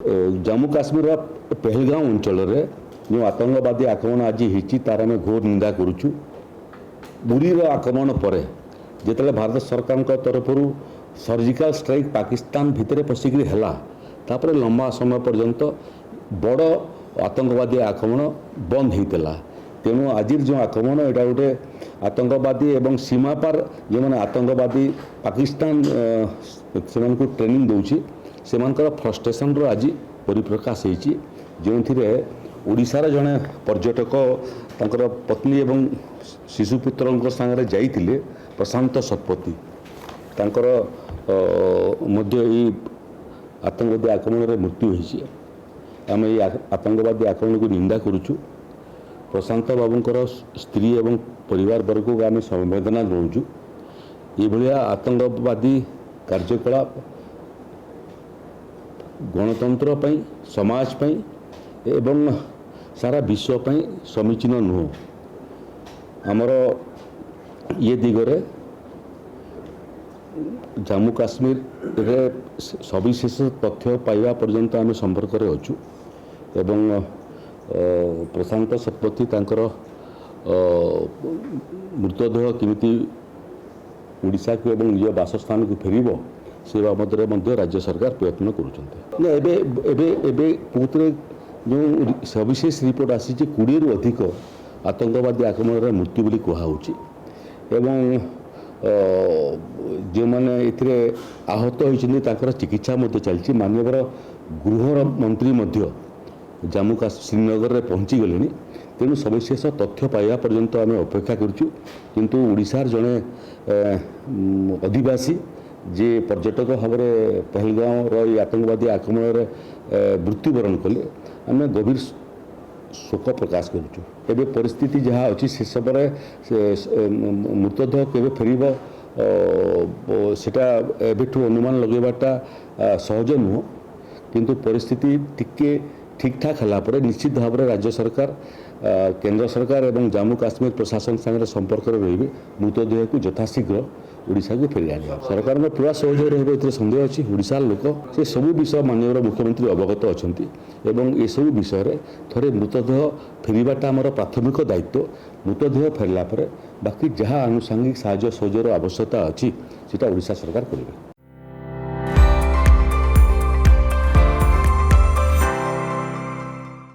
जम्मू काश्मीर पहलगाम अंचल जो आतंकवादी आक्रमण आज होती तार आम घोर निंदा करुचु। बुरीर आक्रमण पर जिते भारत सरकार तरफ सर्जिकल स्ट्राइक पाकिस्तान भितर पशिक है लंबा समय पर्यंत बड़ आतंकवादी आक्रमण बंद होता। तेणु आज जो आक्रमण यहाँ गोटे आतंकवादी एवं सीमा पार जो मैंने आतंकवादी पाकिस्तान से ट्रेनिंग दूसरी से फ्रस्ट्रेशन आज परिप्रकाश होती जो ओडिशार जड़े पर्यटक तर पत्नी एवं शिशुपुत्र सागर जाइए प्रशांत शतपथी तांकर मध्य आतंकवादी आक्रमण में मृत्यु होती। आम ये आतंकवादी आक्रमण को निंदा करुचु। प्रशांत बाबूंकर स्त्री एवं परिवार वर्ग को आम संवेदना जनाऊँ। ये आतंकवादी कार्यकलाप गणतंत्र पई, समाज पई एवं सारा विश्व पई समीचीन नुह। आमर ये दिगरे जम्मू काश्मीर रे सविशेष तथ्य पाइबा पर्यंत आम संपर्क में अच्छु एवं प्रशांत शतपथी तांकर मृतदेह किमिति ओडिशा को एवं निज बासस्थान को फेरिबो से बाबद राज्य सरकार प्रयत्न कर जो सविशेष रिपोर्ट आसी 20 रु अधिक आतंकवादी आक्रमण में मृत्यु बोली कहुच्छी एवं जो मैंने आहत होती चिकित्सा चलती। माननीय गृह मंत्री जम्मू काश्मीर श्रीनगर में पहुँची गले। तेणु सविशेष तथ्य पाइबा पर्यंत आम अपेक्षा करुचु। किंतु ओडिशार जड़े आदिवासी जे पर्यटक भाव में पहलगाम आतंकवादी आक्रमण में मृत्युवरण कले आम गभीर शोक प्रकाश करुचु। एवं परिस्थिति जहाँ अच्छी से समय मृतदेह केवे फेरिब सेटा एबेठू अनुमान लगेबाटा सहज नुह। किंतु परिस्थिति टिके ठीक ठाक है निश्चित भाव में राज्य सरकार केंद्र सरकार एवं जम्मू काश्मीर प्रशासन सागर संपर्क में रे मृतदेह को यथाशीघ्र ओडिशा को फेरी आने सरकार में पूरा सहयोग रही सन्देह अच्छी। ओडिशार लोक से सबू विषय माननीय मुख्यमंत्री अवगत अच्छा एवं ये सब विषय थे मृतदेह फेरवाटा आमर प्राथमिक दायित्व। मृतदेह फेरला बाकी जहाँ आनुषंगिक साहाय्य सहयोग आवश्यकता अच्छी से ओडिशा सरकार करेंगे।